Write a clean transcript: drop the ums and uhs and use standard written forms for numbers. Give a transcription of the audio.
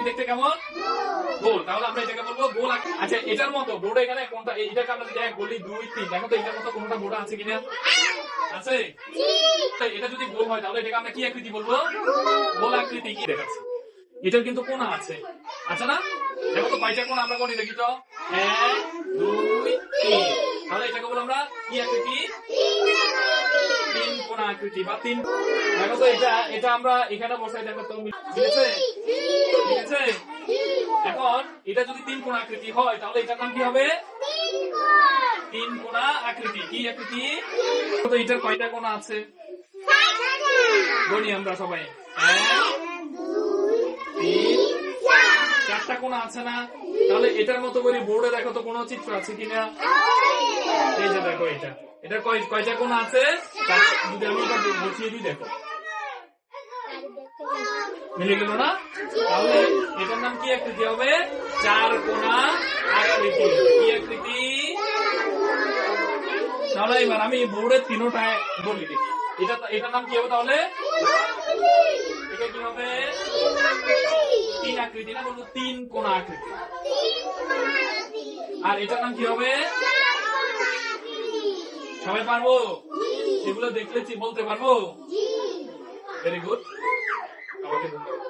দেখতে কেমন? গোল। তাহলে আমরা এটাকে বলবো গোল আকৃতি। আচ্ছা, এটার মতো বোর্ড এখানে কোনটা? এটাকে আমরা যদি 1 বলি, 2, 3, দেখো তো এটার মতো কোনটা বোর্ড আছে কিনা? আছে? এটা যদি গোল হয় তাহলে এটাকে আমরা কি আকৃতি বলবো? গোল আকৃতি। কি দেখাচ্ছি, এটার কিন্তু কোণা আছে, আচ্ছা না? দেখো তো কয়টা কোণ আমরা কোণে দেখি তো? 1, 2, 3। তাহলে এটাকে বলবো আমরা কি আকৃতি? 3 কোণা আকৃতি বা 3। দেখো তো এটা আমরা এখানে বসাই, দেখো তো মিলেছে? মিলেছে? এখন এটা যদি 3 কোণা আকৃতি হয় তাহলে এটার নাম কি হবে? 3 কোণা আকৃতি। কি আকৃতি? তো এটার কয়টা কোণা আছে গণি আমরা সবাই। 1, 2, 3, 4টা কোণা আছে না? তাহলে এটার মতো করে বোর্ডে দেখো তো কোনো চিত্র আছে কিনা? এই যে দেখো, এটার কয়টা কোণা আছে? যদি আমি এটা বসিয়ে দিই, দেখো মিলে গেল না? তাহলে এটার নাম কি আকৃতি হবে? 4 কোণা আকৃতি। কি আকৃতি? তাহলে এবার আমি বোর্ডের তিনটায় বলি দেখি, এটার নাম কি হবে তাহলে? এটা কি হবে? 3 আকৃতি না? বলবো 3 কোণা আকৃতি। আর এটার নাম কি হবে? সবাই পারবো? এগুলো দেখলে বলতে পারবো? ভেরি গুড, আমাকে ধন্যবাদ।